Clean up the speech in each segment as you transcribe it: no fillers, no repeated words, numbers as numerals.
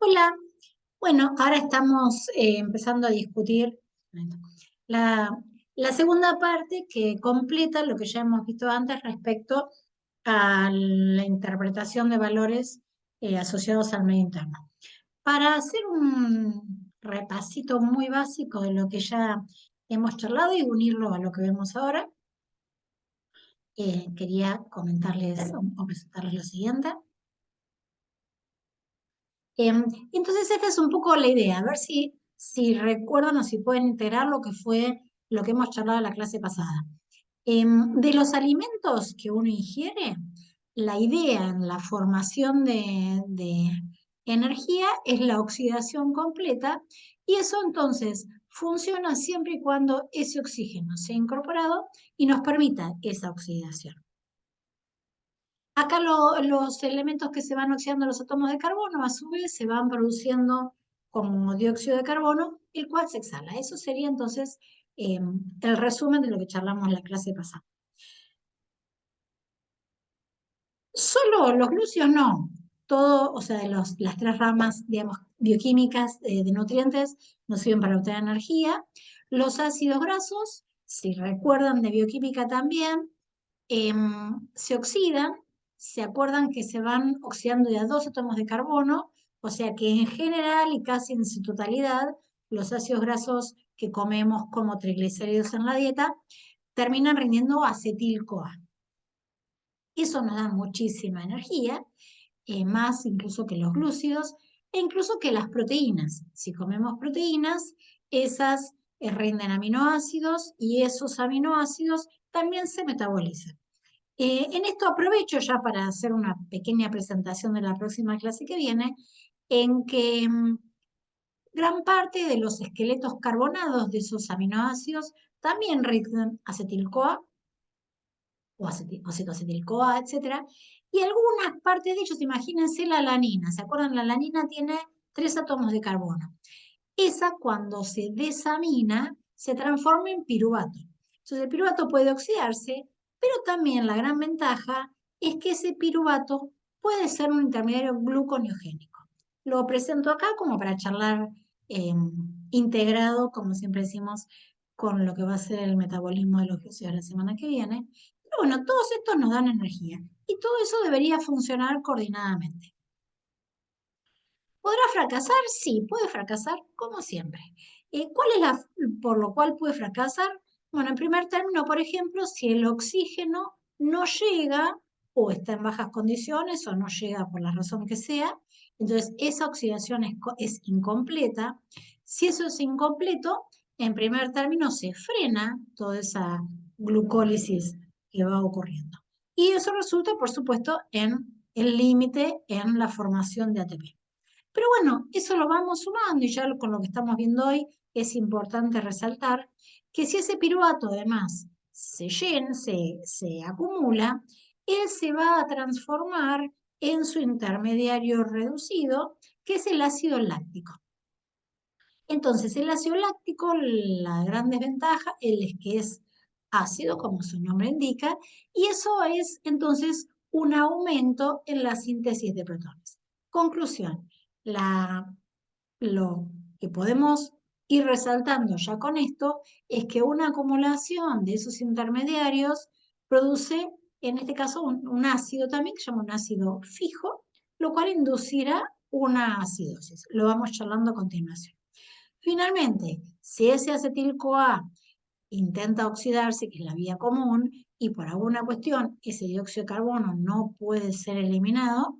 Hola, bueno, ahora estamos empezando a discutir la, la segunda parte que completa lo que ya hemos visto antes respecto a la interpretación de valores asociados al medio interno. Para hacer un repasito muy básico de lo que ya hemos charlado y unirlo a lo que vemos ahora, quería comentarles o presentarles lo siguiente. Entonces, esta es un poco la idea, a ver si recuerdan o si pueden integrar lo que fue lo que hemos charlado en la clase pasada. De los alimentos que uno ingiere, la idea en la formación de energía es la oxidación completa y eso entonces funciona siempre y cuando ese oxígeno sea incorporado y nos permita esa oxidación. Acá los elementos que se van oxidando, los átomos de carbono, a su vez se van produciendo como dióxido de carbono, el cual se exhala. Eso sería entonces el resumen de lo que charlamos en la clase pasada. Solo los glúcidos no. Todo, o sea, las tres ramas, digamos, bioquímicas de nutrientes nos sirven para obtener energía. Los ácidos grasos, si recuerdan de bioquímica también, se oxidan, se acuerdan que se van oxidando de a dos átomos de carbono, o sea que en general y casi en su totalidad, los ácidos grasos que comemos como triglicéridos en la dieta terminan rindiendo acetil-CoA. Eso nos da muchísima energía, más incluso que los glúcidos e incluso que las proteínas. Si comemos proteínas, esas rinden aminoácidos y esos aminoácidos también se metabolizan. En esto aprovecho ya para hacer una pequeña presentación de la próxima clase que viene, en que gran parte de los esqueletos carbonados de esos aminoácidos también rinden acetil-CoA o cetoacetil-CoA, etcétera, y algunas partes de ellos, imagínense la alanina, ¿se acuerdan? La alanina tiene 3 átomos de carbono. Esa cuando se desamina se transforma en piruvato. Entonces el piruvato puede oxidarse, pero también la gran ventaja es que ese piruvato puede ser un intermediario gluconeogénico. Lo presento acá como para charlar integrado, como siempre decimos, con lo que va a ser el metabolismo de los glúcidos la semana que viene. Pero bueno, todos estos nos dan energía y todo eso debería funcionar coordinadamente. ¿Podrá fracasar? Sí, puede fracasar como siempre. ¿Cuál es por lo cual puede fracasar? Bueno, en primer término, por ejemplo, si el oxígeno no llega o está en bajas condiciones o no llega por la razón que sea, entonces esa oxidación es incompleta. Si eso es incompleto, en primer término se frena toda esa glucólisis que va ocurriendo. Y eso resulta, por supuesto, en el límite en la formación de ATP. Pero bueno, eso lo vamos sumando y ya con lo que estamos viendo hoy es importante resaltar que si ese piruvato además se llena, se acumula, él se va a transformar en su intermediario reducido, que es el ácido láctico. Entonces, el ácido láctico, la gran desventaja es que es ácido, como su nombre indica, y eso es entonces un aumento en la síntesis de protones. Conclusión, lo que podemos ir resaltando ya con esto es que una acumulación de esos intermediarios produce, en este caso, un ácido también, que se llama un ácido fijo, lo cual inducirá una acidosis. Lo vamos charlando a continuación. Finalmente, si ese acetil-CoA intenta oxidarse, que es la vía común, y por alguna cuestión ese dióxido de carbono no puede ser eliminado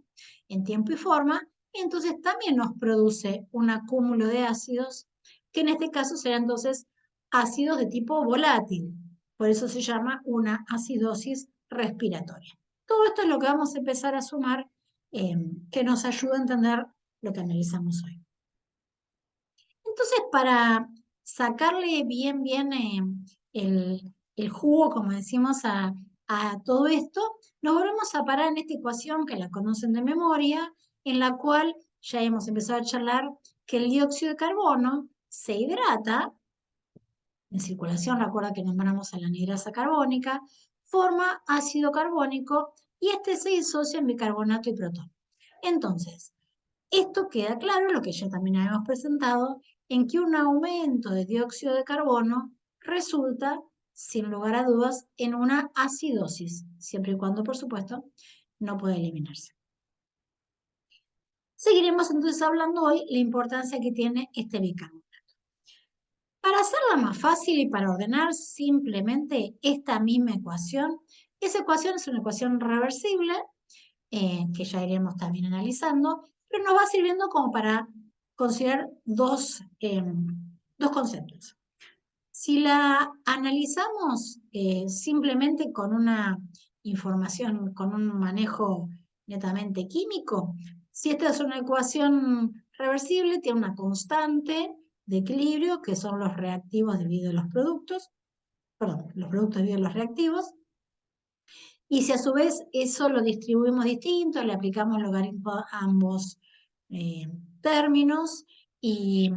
en tiempo y forma, entonces también nos produce un acúmulo de ácidos, que en este caso serán entonces ácidos de tipo volátil. Por eso se llama una acidosis respiratoria. Todo esto es lo que vamos a empezar a sumar, que nos ayuda a entender lo que analizamos hoy. Entonces, para sacarle bien el jugo, como decimos, a todo esto, nos volvemos a parar en esta ecuación que la conocen de memoria, en la cual ya hemos empezado a charlar que el dióxido de carbono se hidrata, en circulación, recuerda que nombramos a la anhidrasa carbónica, forma ácido carbónico y este se disocia en bicarbonato y protón. Entonces, Esto queda claro, lo que ya también habíamos presentado, en que un aumento de dióxido de carbono resulta, sin lugar a dudas, en una acidosis, siempre y cuando, por supuesto, no pueda eliminarse. Seguiremos entonces hablando hoy la importancia que tiene este bicarbonato. Para hacerla más fácil y para ordenar simplemente esta misma ecuación, esa ecuación es una ecuación reversible, que ya iremos también analizando, pero nos va sirviendo como para considerar dos conceptos. Si la analizamos simplemente con una información, con un manejo netamente químico, si esta es una ecuación reversible, tiene una constante de equilibrio, que son los reactivos dividido los productos, perdón, los productos dividido los reactivos, y si a su vez eso lo distribuimos distinto, le aplicamos logaritmo a ambos términos y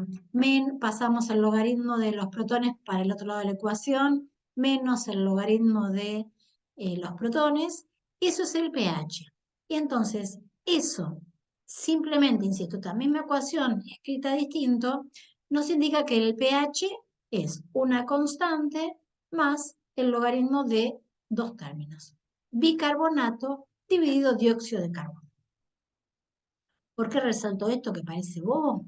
pasamos el logaritmo de los protones para el otro lado de la ecuación, menos el logaritmo de los protones, eso es el pH. Y entonces, eso, simplemente, insisto, esta misma ecuación escrita distinto, nos indica que el pH es una constante más el logaritmo de dos términos. Bicarbonato dividido dióxido de carbono. ¿Por qué resalto esto que parece bobo?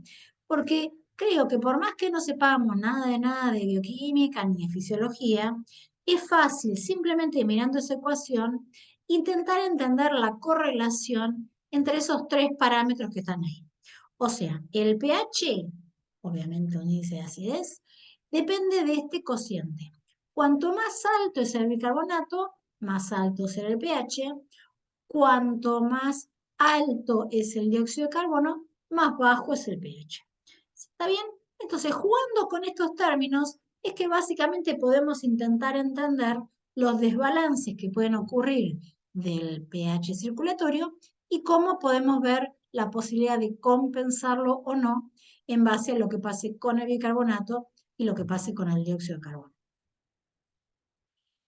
Porque creo que por más que no sepamos nada de bioquímica ni de fisiología, es fácil, simplemente mirando esa ecuación, intentar entender la correlación entre esos tres parámetros que están ahí. O sea, el pH, obviamente un índice de acidez, depende de este cociente. Cuanto más alto es el bicarbonato, más alto será el pH. Cuanto más alto es el dióxido de carbono, más bajo es el pH. ¿Está bien? Entonces, jugando con estos términos, es que básicamente podemos intentar entender los desbalances que pueden ocurrir del pH circulatorio y cómo podemos ver la posibilidad de compensarlo o no en base a lo que pase con el bicarbonato y lo que pase con el dióxido de carbono.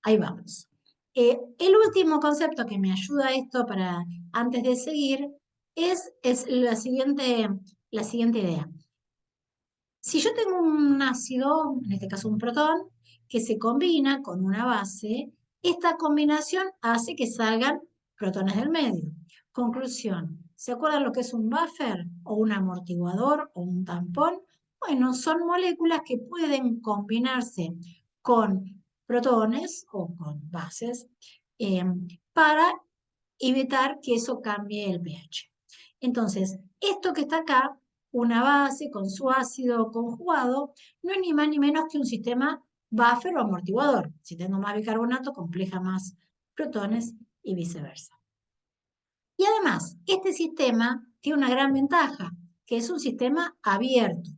Ahí vamos. El último concepto que me ayuda a esto para antes de seguir es la siguiente idea. Si yo tengo un ácido, en este caso un protón, que se combina con una base, esta combinación hace que salgan protones del medio. Conclusión, ¿se acuerdan lo que es un buffer o un amortiguador o un tampón? Bueno, son moléculas que pueden combinarse con protones o con bases para evitar que eso cambie el pH. Entonces, esto que está acá, una base con su ácido conjugado, no es ni más ni menos que un sistema buffer o amortiguador. Si tengo más bicarbonato, compleja más protones y viceversa. Y además, este sistema tiene una gran ventaja, que es un sistema abierto.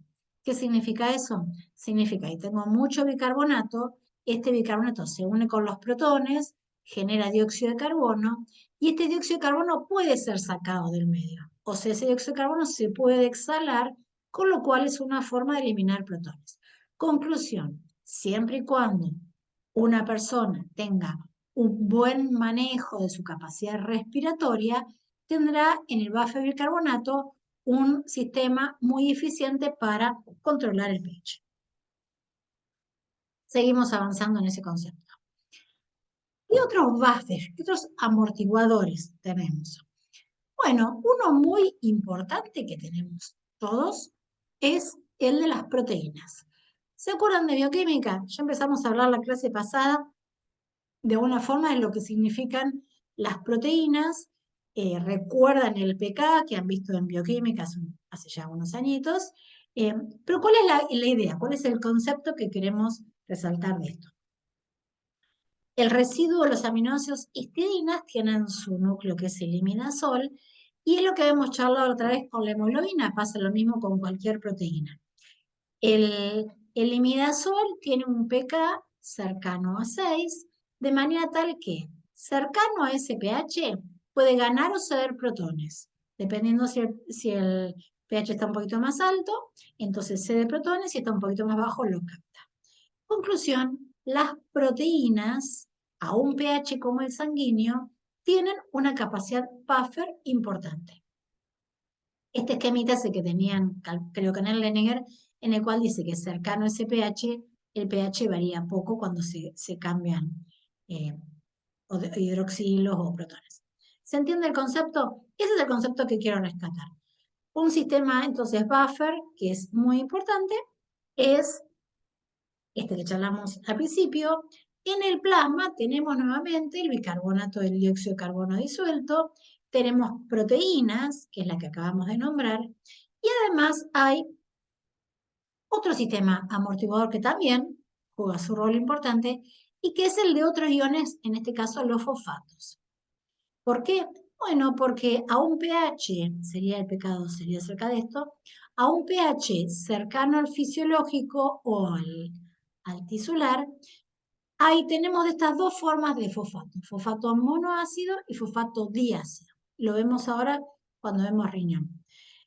¿Qué significa eso? Significa que tengo mucho bicarbonato, este bicarbonato se une con los protones, genera dióxido de carbono, y este dióxido de carbono puede ser sacado del medio. O sea, ese dióxido de carbono se puede exhalar, con lo cual es una forma de eliminar protones. Conclusión, siempre y cuando una persona tenga un buen manejo de su capacidad respiratoria, tendrá en el buffer de bicarbonato un sistema muy eficiente para controlar el pH. Seguimos avanzando en ese concepto. ¿Qué otros buffers, qué otros amortiguadores tenemos? Bueno, uno muy importante que tenemos todos es el de las proteínas. ¿Se acuerdan de bioquímica? Ya empezamos a hablar la clase pasada de alguna forma de lo que significan las proteínas. Recuerdan el pK que han visto en bioquímica hace ya unos añitos. Pero ¿cuál es la idea? ¿Cuál es el concepto que queremos resaltar de esto? El residuo de los aminoácidos histidinas tienen su núcleo que es el imidazol, y es lo que habíamos charlado otra vez con la hemoglobina, pasa lo mismo con cualquier proteína. El imidazol tiene un pK cercano a 6, de manera tal que cercano a ese pH puede ganar o ceder protones. Dependiendo si el pH está un poquito más alto, entonces cede protones, si está un poquito más bajo, lo capta. Conclusión, las proteínas a un pH como el sanguíneo tienen una capacidad buffer importante. Este esquemita es el que tenían, creo que en el Leninger, en el cual dice que cercano a ese pH, el pH varía poco cuando se cambian eh, hidroxilos o protones. ¿Se entiende el concepto? Ese es el concepto que quiero rescatar. Un sistema, entonces, buffer, que es muy importante, es este que charlamos al principio. En el plasma tenemos nuevamente el bicarbonato del dióxido de carbono disuelto, tenemos proteínas, que es la que acabamos de nombrar, y además hay otro sistema amortiguador que también juega su rol importante y que es el de otros iones, en este caso los fosfatos. ¿Por qué? Bueno, porque a un pH, sería el pecado, sería cerca de esto, a un pH cercano al fisiológico o al tisular, ahí tenemos de estas dos formas de fosfato monoácido y fosfato diácido. Lo vemos ahora cuando vemos riñón.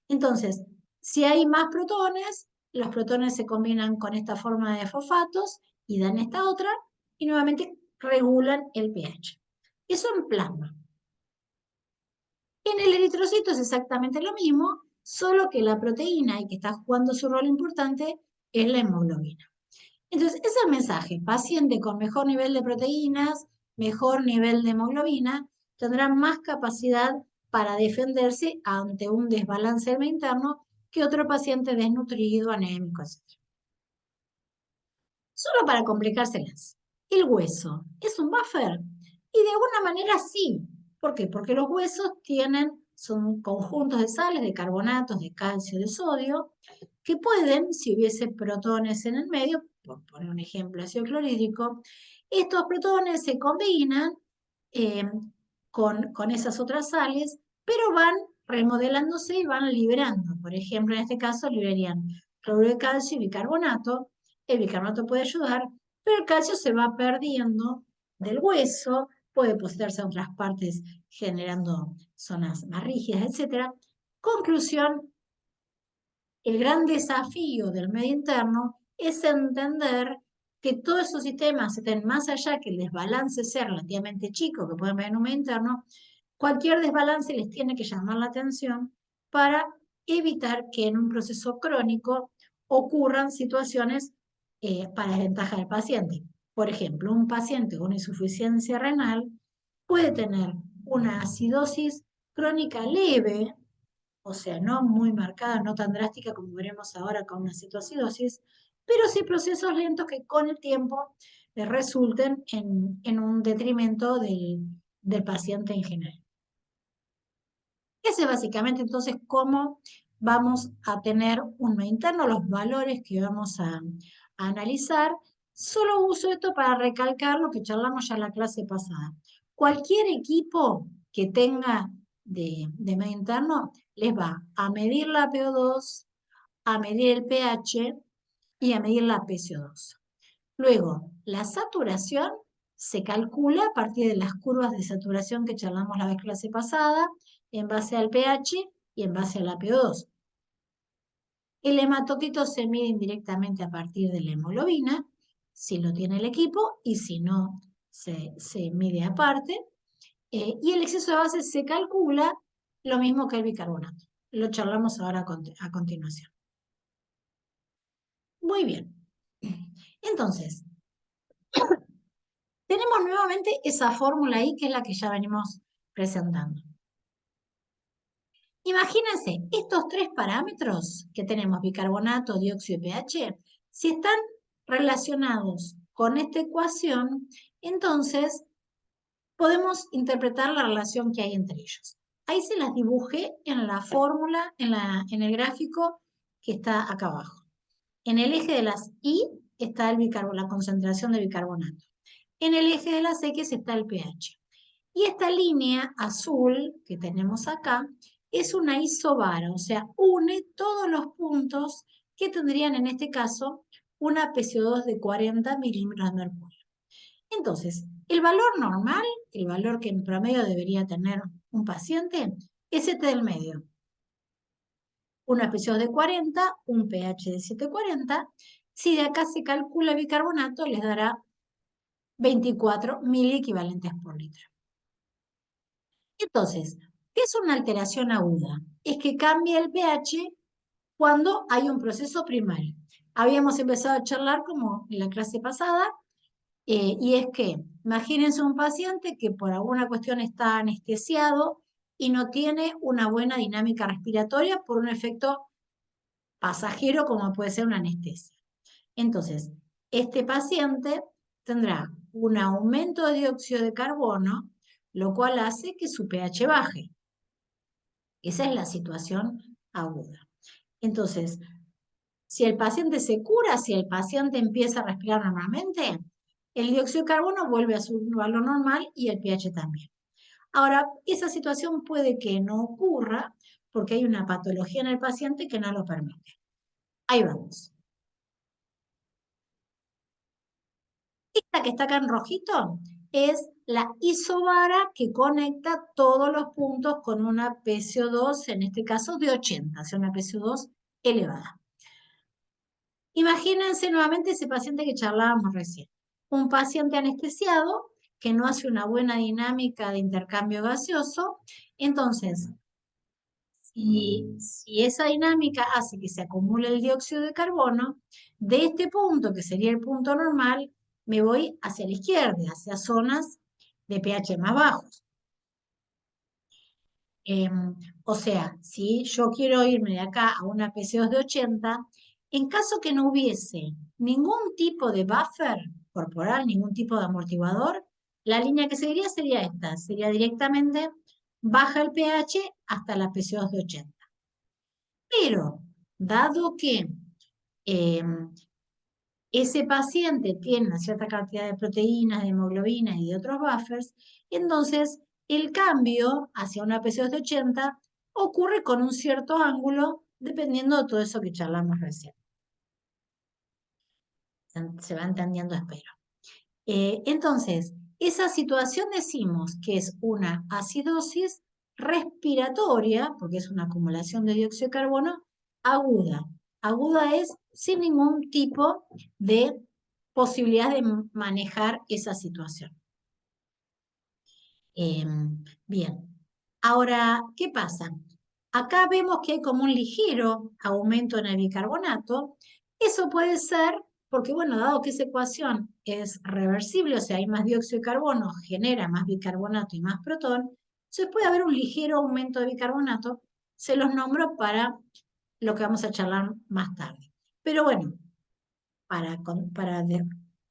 Entonces, si hay más protones, los protones se combinan con esta forma de fosfatos y dan esta otra, y nuevamente regulan el pH. Eso en plasma. En el eritrocito es exactamente lo mismo, solo que la proteína y que está jugando su rol importante es la hemoglobina. Entonces, ese es el mensaje. Paciente con mejor nivel de proteínas, mejor nivel de hemoglobina, tendrá más capacidad para defenderse ante un desbalance interno que otro paciente desnutrido, anémico, etc. Solo para complicárselas. ¿El hueso es un buffer? Y de alguna manera sí. ¿Por qué? Porque los huesos son conjuntos de sales, de carbonatos, de calcio, de sodio, que pueden, si hubiese protones en el medio, por poner un ejemplo ácido clorhídrico, estos protones se combinan eh, con esas otras sales, pero van remodelándose y van liberando. Por ejemplo, en este caso liberarían cloruro de calcio y bicarbonato. El bicarbonato puede ayudar, pero el calcio se va perdiendo del hueso, puede depositarse a otras partes generando zonas más rígidas, etc. Conclusión, el gran desafío del medio interno es entender que todos esos sistemas estén más allá, que el desbalance sea relativamente chico, que pueden ver en un medio interno, cualquier desbalance les tiene que llamar la atención para evitar que en un proceso crónico ocurran situaciones para desventaja del paciente. Por ejemplo, un paciente con insuficiencia renal puede tener una acidosis crónica leve, o sea, no muy marcada, no tan drástica como veremos ahora con una cetoacidosis, pero sí procesos lentos que con el tiempo resulten en un detrimento del paciente en general. Ese es básicamente entonces cómo vamos a tener un medio interno, los valores que vamos a analizar. Solo uso esto para recalcar lo que charlamos ya en la clase pasada. Cualquier equipo que tenga de medio interno les va a medir la PO2, a medir el pH y a medir la PCO2. Luego, la saturación se calcula a partir de las curvas de saturación que charlamos la vez clase pasada, en base al pH y en base a la PO2. El hematocrito se mide indirectamente a partir de la hemoglobina, si lo tiene el equipo, y si no, se mide aparte. Y el exceso de base se calcula lo mismo que el bicarbonato. Lo charlamos ahora a continuación. Muy bien. Entonces, tenemos nuevamente esa fórmula ahí, que es la que ya venimos presentando. Imagínense, estos tres parámetros que tenemos, bicarbonato, dióxido y pH, si están relacionados con esta ecuación, entonces podemos interpretar la relación que hay entre ellos. Ahí se las dibujé en la fórmula, en el gráfico que está acá abajo. En el eje de las Y está la concentración de bicarbonato. En el eje de las X está el pH. Y esta línea azul que tenemos acá es una isobara, o sea, une todos los puntos que tendrían en este caso una PCO2 de 40 milímetros de mercurio. Entonces, el valor normal, el valor que en promedio debería tener un paciente, es este del medio. Una PCO2 de 40, un pH de 740. Si de acá se calcula bicarbonato, les dará 24 miliequivalentes por litro. Entonces, ¿Qué es una alteración aguda? Es que cambia el pH cuando hay un proceso primario. Habíamos empezado a charlar como en la clase pasada, y es que imagínense un paciente que por alguna cuestión está anestesiado y no tiene una buena dinámica respiratoria por un efecto pasajero como puede ser una anestesia. Entonces, este paciente tendrá un aumento de dióxido de carbono, lo cual hace que su pH baje. Esa es la situación aguda. Entonces, si el paciente se cura, si el paciente empieza a respirar normalmente, el dióxido de carbono vuelve a su valor normal y el pH también. Ahora, esa situación puede que no ocurra porque hay una patología en el paciente que no lo permite. Ahí vamos. Esta que está acá en rojito es la isobara que conecta todos los puntos con una PCO2, en este caso de 80, o sea, una PCO2 elevada. Imagínense nuevamente ese paciente que charlábamos recién. Un paciente anestesiado que no hace una buena dinámica de intercambio gaseoso. Entonces, si esa dinámica hace que se acumule el dióxido de carbono, de este punto, que sería el punto normal, me voy hacia la izquierda, hacia zonas de pH más bajos. O sea, si yo quiero irme de acá a una PCO2 de 80, en caso que no hubiese ningún tipo de buffer corporal, ningún tipo de amortiguador, la línea que seguiría sería esta, sería directamente baja el pH hasta la PCO2 de 80. Pero, dado que eh, ese paciente tiene una cierta cantidad de proteínas, de hemoglobina y de otros buffers, entonces el cambio hacia una PCO2 de 80 ocurre con un cierto ángulo, dependiendo de todo eso que charlamos recién. Se va entendiendo, espero. Entonces, esa situación decimos que es una acidosis respiratoria, porque es una acumulación de dióxido de carbono, aguda. Aguda es sin ningún tipo de posibilidad de manejar esa situación. Bien, ahora, ¿qué pasa? Acá vemos que hay como un ligero aumento en el bicarbonato. Eso puede ser porque, bueno, dado que esa ecuación es reversible, o sea, hay más dióxido de carbono, genera más bicarbonato y más protón, entonces puede haber un ligero aumento de bicarbonato. Se los nombro para lo que vamos a charlar más tarde. Pero bueno, para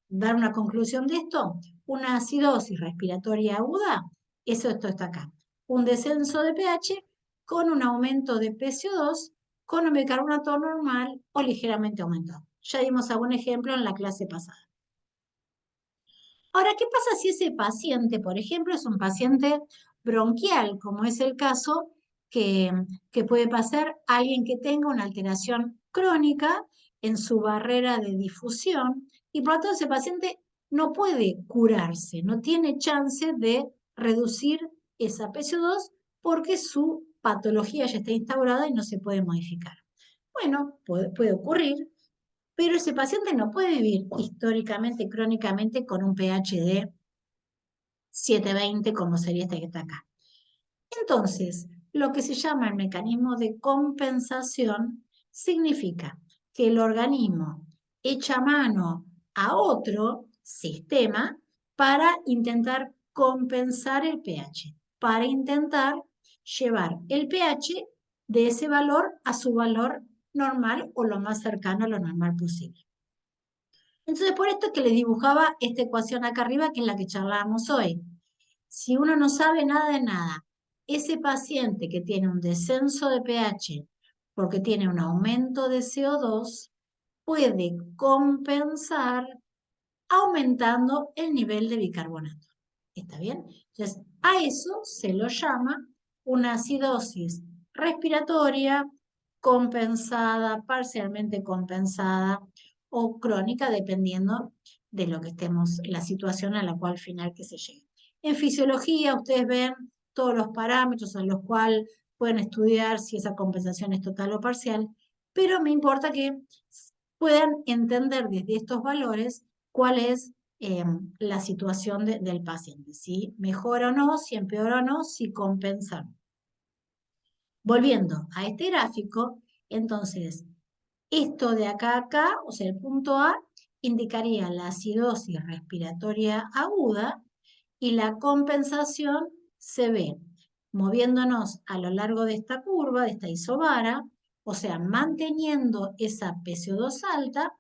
dar una conclusión de esto, una acidosis respiratoria aguda, esto está acá. Un descenso de pH con un aumento de PCO2 con un bicarbonato normal o ligeramente aumentado. Ya dimos algún ejemplo en la clase pasada. Ahora, ¿qué pasa si ese paciente, por ejemplo, es un paciente bronquial, como es el caso que, que puede pasar a alguien que tenga una alteración crónica en su barrera de difusión y por lo tanto ese paciente no puede curarse, no tiene chance de reducir esa PCO2 porque su patología ya está instaurada y no se puede modificar? Bueno, puede ocurrir, pero ese paciente no puede vivir históricamente, crónicamente, con un pH de 720, como sería este que está acá. Entonces, lo que se llama el mecanismo de compensación significa que el organismo echa mano a otro sistema para intentar compensar el pH, para intentar llevar el pH de ese valor a su valor normal o lo más cercano a lo normal posible. Entonces, por esto es que les dibujaba esta ecuación acá arriba, que es la que charlábamos hoy. Si uno no sabe nada de nada, ese paciente que tiene un descenso de pH porque tiene un aumento de CO2, puede compensar aumentando el nivel de bicarbonato. ¿Está bien? Entonces, a eso se lo llama una acidosis respiratoria compensada, parcialmente compensada o crónica, dependiendo de lo que estemos, la situación a la cual final que se llegue. En fisiología, ustedes ven todos los parámetros a los cuales pueden estudiar si esa compensación es total o parcial, pero me importa que puedan entender desde estos valores cuál es la situación del paciente, si mejora o no, si empeora o no, si compensa. Volviendo a este gráfico, entonces, esto de acá a acá, o sea, el punto A, indicaría la acidosis respiratoria aguda y la compensación se ve moviéndonos a lo largo de esta curva, de esta isobara, o sea, manteniendo esa PCO2 alta,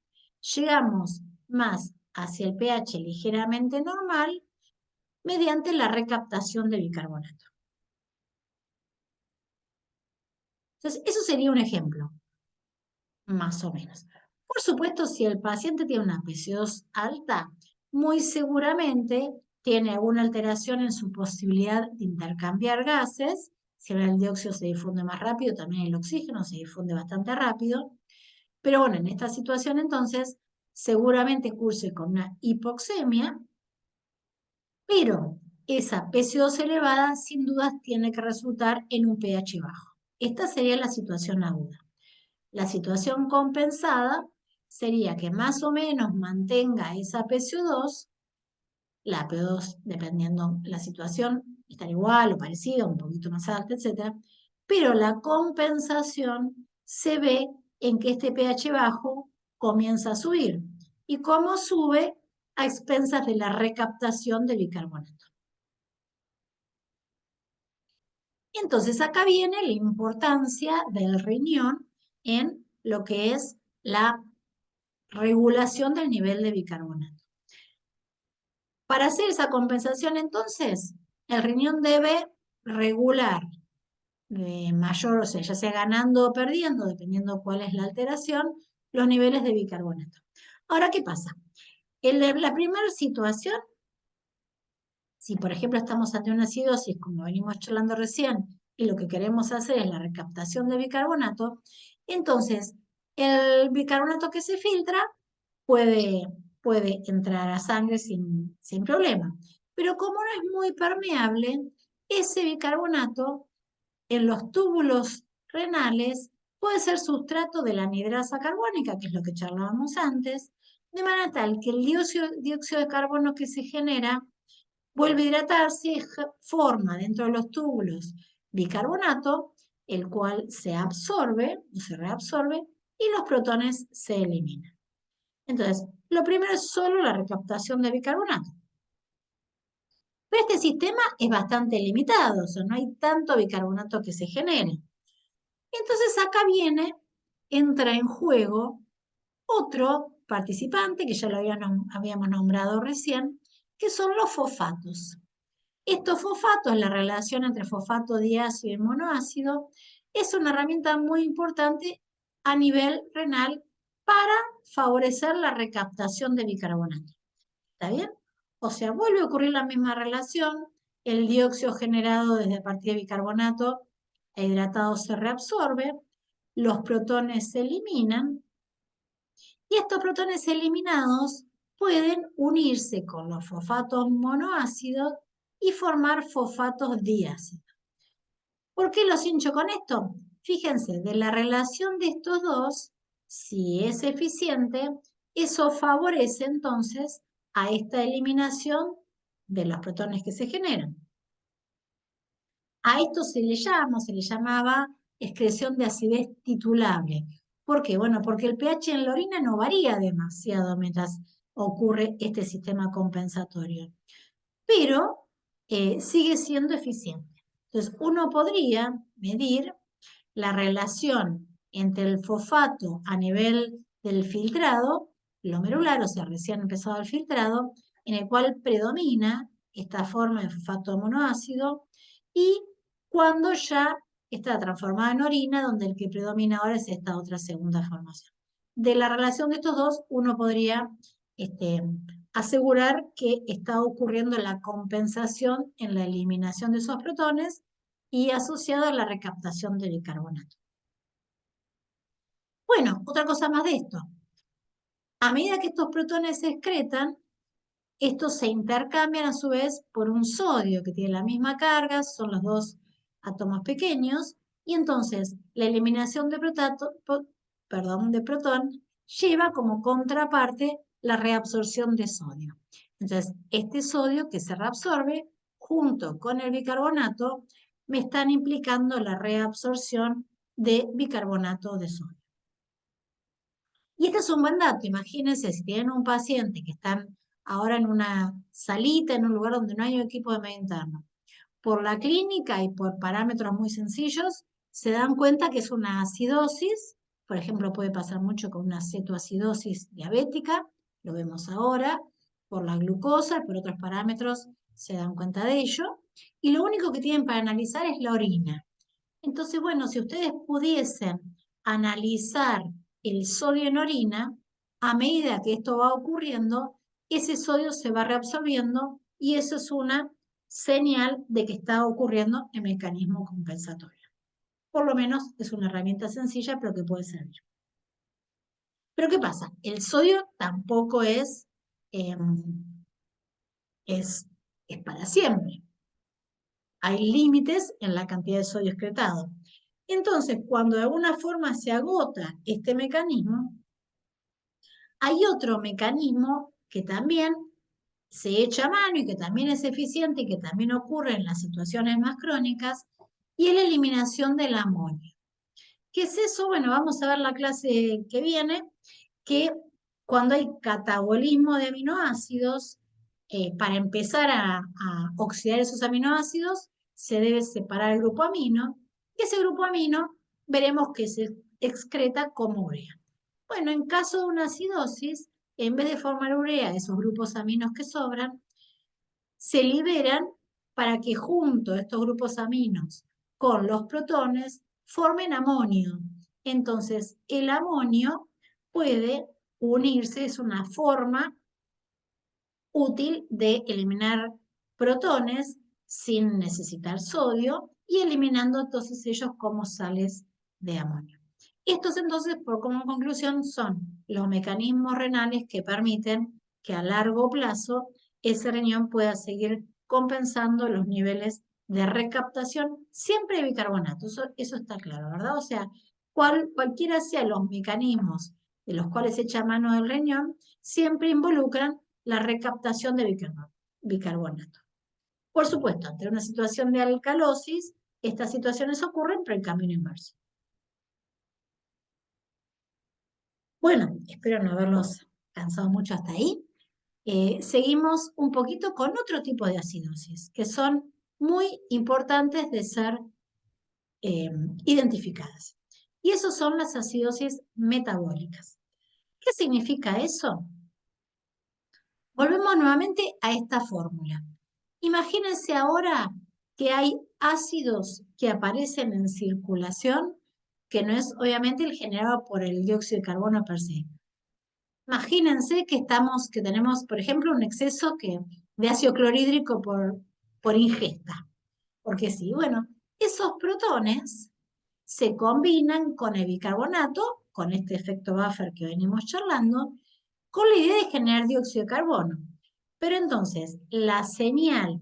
llegamos más hacia el pH ligeramente normal mediante la recaptación de bicarbonato. Entonces, eso sería un ejemplo, más o menos. Por supuesto, si el paciente tiene una PCO2 alta, muy seguramente tiene alguna alteración en su posibilidad de intercambiar gases. Si ahora el dióxido se difunde más rápido, también el oxígeno se difunde bastante rápido. Pero bueno, en esta situación entonces, seguramente curse con una hipoxemia, pero esa PCO2 elevada sin dudas tiene que resultar en un pH bajo. Esta sería la situación aguda. La situación compensada sería que más o menos mantenga esa PCO2, la PO2 dependiendo la situación, estar igual o parecida, un poquito más alta, etc. Pero la compensación se ve en que este pH bajo comienza a subir. ¿Y cómo sube? A expensas de la recaptación de bicarbonato. Entonces acá viene la importancia del riñón en lo que es la regulación del nivel de bicarbonato. Para hacer esa compensación, entonces, el riñón debe regular de mayor, o sea, ya sea ganando o perdiendo, dependiendo cuál es la alteración, los niveles de bicarbonato. Ahora, ¿qué pasa? En la primera situación, si por ejemplo estamos ante una acidosis, como venimos charlando recién, y lo que queremos hacer es la recaptación de bicarbonato, entonces el bicarbonato que se filtra puede, puede entrar a sangre sin problema. Pero como no es muy permeable, ese bicarbonato en los túbulos renales puede ser sustrato de la anhidrasa carbónica, que es lo que charlábamos antes, de manera tal que el dióxido de carbono que se genera vuelve a hidratarse y forma dentro de los túbulos bicarbonato, el cual se absorbe o se reabsorbe y los protones se eliminan. Entonces, lo primero es solo la recaptación de bicarbonato. Pero este sistema es bastante limitado, o sea, no hay tanto bicarbonato que se genere. Entonces acá entra en juego otro participante, que ya lo habíamos nombrado recién, que son los fosfatos. Estos fosfatos, la relación entre fosfato diácido y monoácido, es una herramienta muy importante a nivel renal para favorecer la recaptación de bicarbonato. ¿Está bien? O sea, vuelve a ocurrir la misma relación, el dióxido generado desde a partir de bicarbonato e hidratado se reabsorbe, los protones se eliminan, y estos protones eliminados pueden unirse con los fosfatos monoácidos y formar fosfatos diácidos. ¿Por qué los hincho con esto? Fíjense, de la relación de estos dos, si es eficiente, eso favorece entonces a esta eliminación de los protones que se generan. A esto se le llamaba excreción de acidez titulable. ¿Por qué? Bueno, porque el pH en la orina no varía demasiado mientras ocurre este sistema compensatorio, pero sigue siendo eficiente. Entonces, uno podría medir la relación entre el fosfato a nivel del filtrado, glomerular, o sea, recién empezado el filtrado, en el cual predomina esta forma de fosfato monoácido, y cuando ya está transformada en orina, donde el que predomina ahora es esta otra segunda formación. De la relación de estos dos, uno podría asegurar que está ocurriendo la compensación en la eliminación de esos protones y asociado a la recaptación de bicarbonato. Bueno, otra cosa más de esto. A medida que estos protones se excretan, estos se intercambian a su vez por un sodio que tiene la misma carga, son los dos átomos pequeños, y entonces la eliminación de protón lleva como contraparte la reabsorción de sodio. Entonces, este sodio que se reabsorbe junto con el bicarbonato me están implicando la reabsorción de bicarbonato de sodio. Y este es un buen dato. Imagínense si tienen un paciente que están ahora en una salita, en un lugar donde no hay equipo de medio interno. Por la clínica y por parámetros muy sencillos, se dan cuenta que es una acidosis. Por ejemplo, puede pasar mucho con una cetoacidosis diabética, lo vemos ahora, por la glucosa, por otros parámetros se dan cuenta de ello. Y lo único que tienen para analizar es la orina. Entonces, bueno, si ustedes pudiesen analizar el sodio en orina, a medida que esto va ocurriendo, ese sodio se va reabsorbiendo y eso es una señal de que está ocurriendo el mecanismo compensatorio. Por lo menos es una herramienta sencilla, pero que puede servir. Pero ¿qué pasa? El sodio tampoco eh, es para siempre. Hay límites en la cantidad de sodio excretado. Entonces, cuando de alguna forma se agota este mecanismo, hay otro mecanismo que también se echa a mano y que también es eficiente y que también ocurre en las situaciones más crónicas, y es la eliminación del amonio. ¿Qué es eso? Bueno, vamos a ver la clase que viene, que cuando hay catabolismo de aminoácidos, para empezar a oxidar esos aminoácidos, se debe separar el grupo amino, y ese grupo amino veremos que se excreta como urea. Bueno, en caso de una acidosis, en vez de formar urea, esos grupos aminos que sobran, se liberan para que junto estos grupos aminos con los protones formen amonio. Entonces, el amonio puede unirse, es una forma útil de eliminar protones sin necesitar sodio y eliminando todos ellos como sales de amonio. Estos entonces, por como conclusión, son los mecanismos renales que permiten que a largo plazo ese riñón pueda seguir compensando los niveles de recaptación siempre de bicarbonato. Eso está claro, ¿verdad? O sea, cualquiera sean los mecanismos de los cuales se echa mano del riñón, siempre involucran la recaptación de bicarbonato. Por supuesto, ante una situación de alcalosis, estas situaciones ocurren, pero en camino inverso. Bueno, espero no haberlos cansado mucho hasta ahí. Seguimos un poquito con otro tipo de acidosis, que son muy importantes de ser identificadas. Y eso son las acidosis metabólicas. ¿Qué significa eso? Volvemos nuevamente a esta fórmula. Imagínense ahora que hay ácidos que aparecen en circulación, que no es obviamente el generado por el dióxido de carbono per se. Imagínense que tenemos, por ejemplo, un exceso de ácido clorhídrico por ingesta. Porque sí, bueno, esos protones se combinan con el bicarbonato, con este efecto buffer que venimos charlando, con la idea de generar dióxido de carbono. Pero entonces, la señal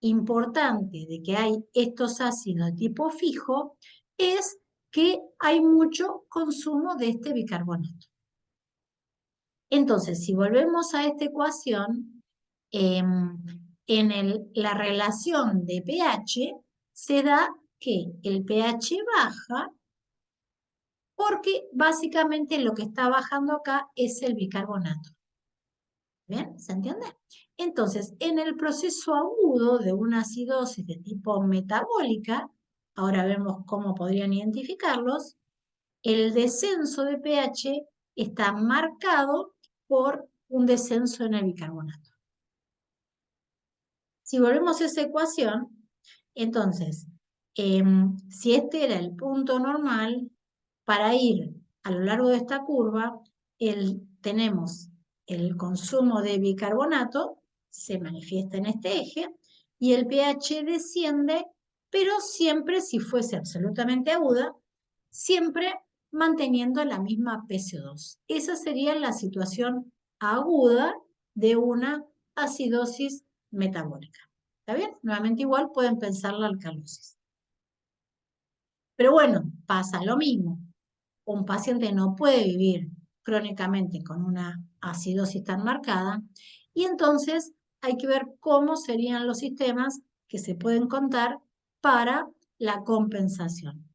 importante de que hay estos ácidos de tipo fijo es que hay mucho consumo de este bicarbonato. Entonces, si volvemos a esta ecuación, en la relación de pH se da que el pH baja porque básicamente lo que está bajando acá es el bicarbonato. ¿Bien? ¿Se entiende? Entonces, en el proceso agudo de una acidosis de tipo metabólica, ahora vemos cómo podrían identificarlos, el descenso de pH está marcado por un descenso en el bicarbonato. Si volvemos a esa ecuación, entonces, si este era el punto normal, para ir a lo largo de esta curva, tenemos el consumo de bicarbonato, se manifiesta en este eje, y el pH desciende, pero siempre, si fuese absolutamente aguda, siempre manteniendo la misma PCO2. Esa sería la situación aguda de una acidosis metabólica. ¿Está bien? Nuevamente igual pueden pensar la alcalosis. Pero bueno, pasa lo mismo. Un paciente no puede vivir crónicamente con una acidosis tan marcada y entonces hay que ver cómo serían los sistemas que se pueden contar para la compensación.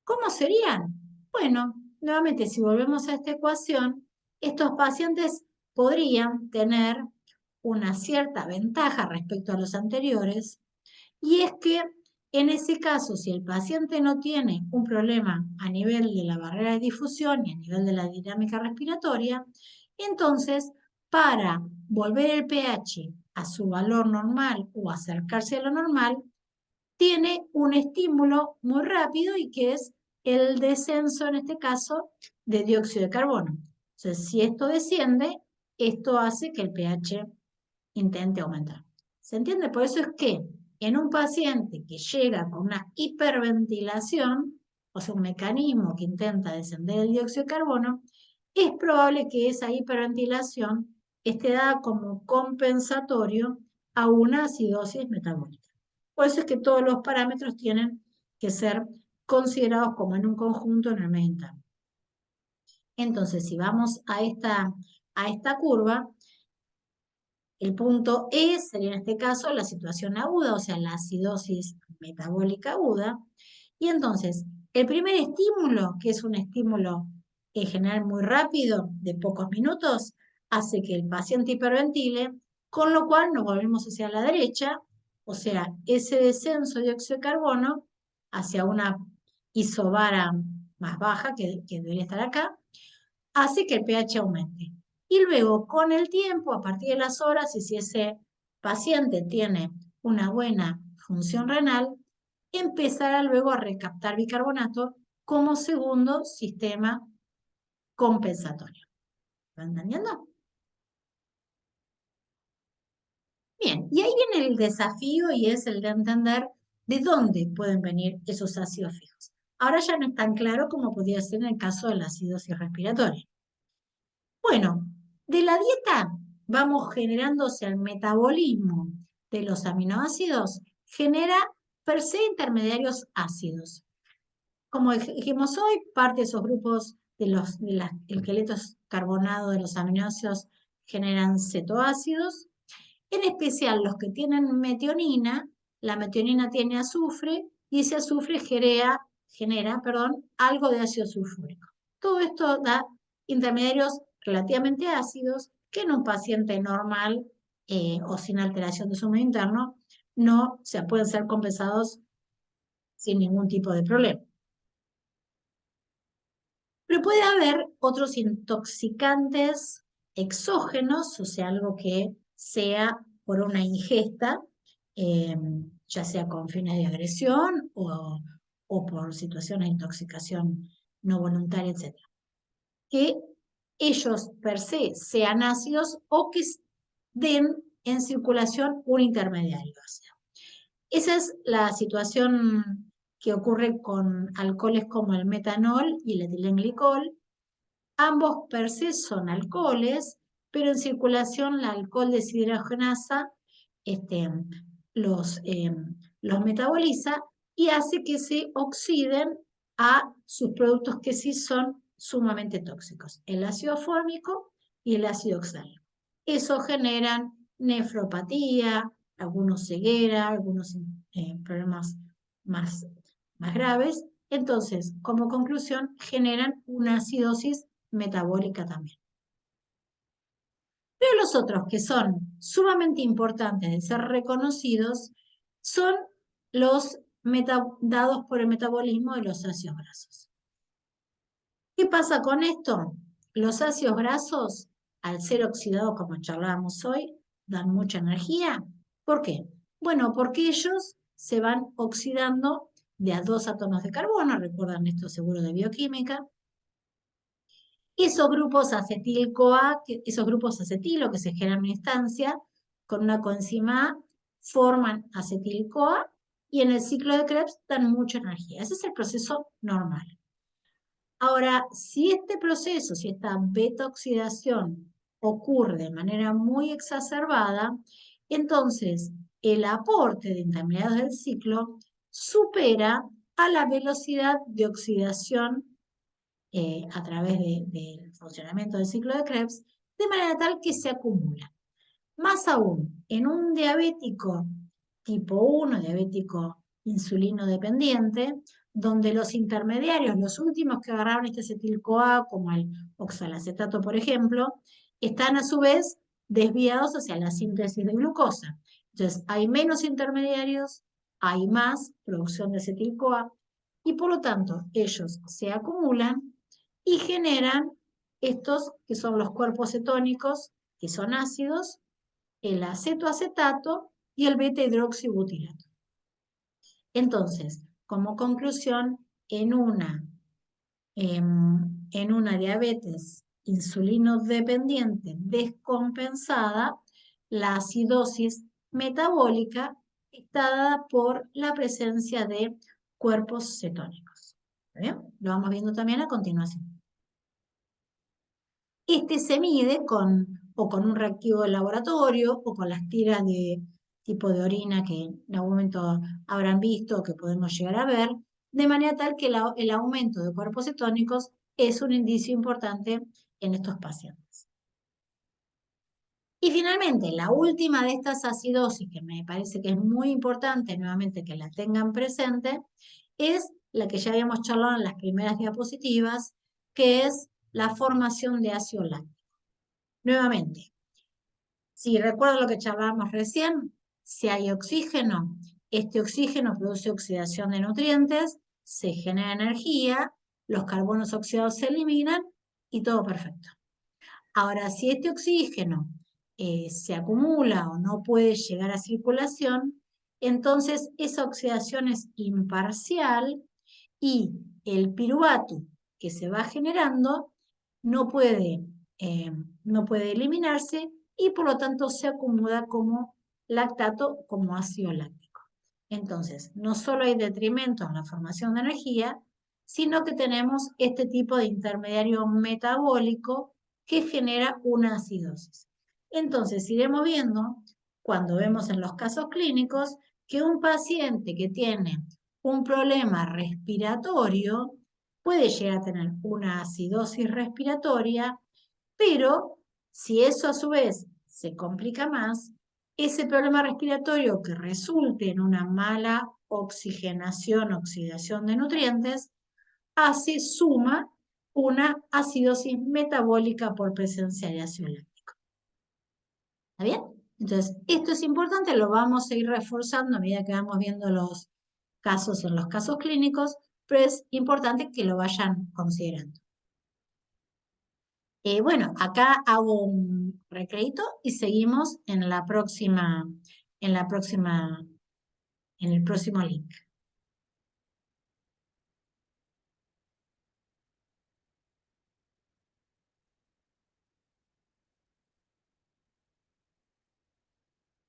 ¿Cómo serían? Bueno, nuevamente, si volvemos a esta ecuación, estos pacientes podrían tener una cierta ventaja respecto a los anteriores, y es que en ese caso, si el paciente no tiene un problema a nivel de la barrera de difusión y a nivel de la dinámica respiratoria, entonces para volver el pH a su valor normal o acercarse a lo normal, tiene un estímulo muy rápido y que es el descenso, en este caso, de dióxido de carbono. Entonces, si esto desciende, esto hace que el pH intente aumentar. ¿Se entiende? Por eso es que en un paciente que llega con una hiperventilación, o sea, un mecanismo que intenta descender el dióxido de carbono, es probable que esa hiperventilación esté dada como compensatorio a una acidosis metabólica. Por eso es que todos los parámetros tienen que ser considerados como en un conjunto en el medio interno. Entonces, si vamos a esta curva, el punto E sería en este caso la situación aguda, o sea, la acidosis metabólica aguda. Y entonces, el primer estímulo, que es un estímulo en general muy rápido, de pocos minutos, hace que el paciente hiperventile, con lo cual nos volvemos hacia la derecha, o sea, ese descenso de dióxido de carbono hacia una isobara más baja, que debería estar acá, hace que el pH aumente. Y luego, con el tiempo, a partir de las horas, y si ese paciente tiene una buena función renal, empezará luego a recaptar bicarbonato como segundo sistema compensatorio. ¿Lo entendiendo? Bien, y ahí viene el desafío y es el de entender de dónde pueden venir esos ácidos fijos. Ahora ya no es tan claro como podría ser en el caso de la acidosis respiratoria. Bueno, de la dieta vamos generándose el metabolismo de los aminoácidos, genera per se intermediarios ácidos. Como dijimos hoy, parte de esos grupos de los esqueletos carbonados de los aminoácidos generan cetoácidos, en especial los que tienen metionina. La metionina tiene azufre y ese azufre genera algo de ácido sulfúrico. Todo esto da intermediarios relativamente ácidos que en un paciente normal o sin alteración de su medio interno no se pueden ser compensados sin ningún tipo de problema. Pero puede haber otros intoxicantes exógenos, o sea, algo que sea por una ingesta, ya sea con fines de agresión o por situaciones de intoxicación no voluntaria, etc. Que ellos per se sean ácidos o que den en circulación un intermediario ácido. Esa es la situación que ocurre con alcoholes como el metanol y el etilenglicol. Ambos per se son alcoholes, pero en circulación la alcohol deshidrogenasa los metaboliza y hace que se oxiden a sus productos que sí son sumamente tóxicos, el ácido fórmico y el ácido oxálico. Eso generan nefropatía, algunos ceguera, algunos problemas más graves. Entonces, como conclusión, generan una acidosis metabólica también. Pero los otros que son sumamente importantes de ser reconocidos son los dados por el metabolismo de los ácidos grasos. ¿Qué pasa con esto? Los ácidos grasos, al ser oxidados, como charlábamos hoy, dan mucha energía. ¿Por qué? Bueno, porque ellos se van oxidando de a 2 átomos de carbono, recuerdan esto seguro de bioquímica. Esos grupos acetil-CoA, esos grupos acetilo que se generan en una instancia con una coenzima A, forman acetil-CoA y en el ciclo de Krebs dan mucha energía. Ese es el proceso normal. Ahora, si este proceso, si esta beta-oxidación ocurre de manera muy exacerbada, entonces el aporte de intermediarios del ciclo supera a la velocidad de oxidación a través del funcionamiento del ciclo de Krebs, de manera tal que se acumula. Más aún, en un diabético tipo 1, diabético insulino dependiente, donde los intermediarios, los últimos que agarraron este acetil-CoA, como el oxalacetato, por ejemplo, están a su vez desviados hacia la síntesis de glucosa. Entonces, hay menos intermediarios, hay más producción de acetil-CoA, y por lo tanto, ellos se acumulan y generan estos que son los cuerpos cetónicos, que son ácidos, el acetoacetato y el beta-hidroxibutirato. Entonces, como conclusión, en una diabetes insulino dependiente descompensada, la acidosis metabólica está dada por la presencia de cuerpos cetónicos. ¿Bien? Lo vamos viendo también a continuación. Este se mide o con un reactivo de laboratorio o con las tiras de tipo de orina que en algún momento habrán visto o que podemos llegar a ver, de manera tal que el aumento de cuerpos cetónicos es un indicio importante en estos pacientes. Y finalmente, la última de estas acidosis, que me parece que es muy importante nuevamente que la tengan presente, es la que ya habíamos charlado en las primeras diapositivas, que es la formación de ácido láctico. Nuevamente, si recuerdo lo que charlábamos recién, si hay oxígeno, este oxígeno produce oxidación de nutrientes, se genera energía, los carbonos oxidados se eliminan y todo perfecto. Ahora, si este oxígeno se acumula o no puede llegar a circulación, entonces esa oxidación es imparcial y el piruvato que se va generando no puede, no puede eliminarse y por lo tanto se acumula como lactato, como ácido láctico. Entonces, no solo hay detrimento en la formación de energía, sino que tenemos este tipo de intermediario metabólico que genera una acidosis. Entonces, iremos viendo, cuando vemos en los casos clínicos, que un paciente que tiene un problema respiratorio puede llegar a tener una acidosis respiratoria, pero si eso a su vez se complica más, ese problema respiratorio que resulte en una mala oxigenación, oxidación de nutrientes, suma una acidosis metabólica por presencia de ácido láctico. ¿Está bien? Entonces, esto es importante, lo vamos a ir reforzando a medida que vamos viendo los casos en los casos clínicos, pero es importante que lo vayan considerando. Bueno, acá hago un recreito y seguimos en el próximo link.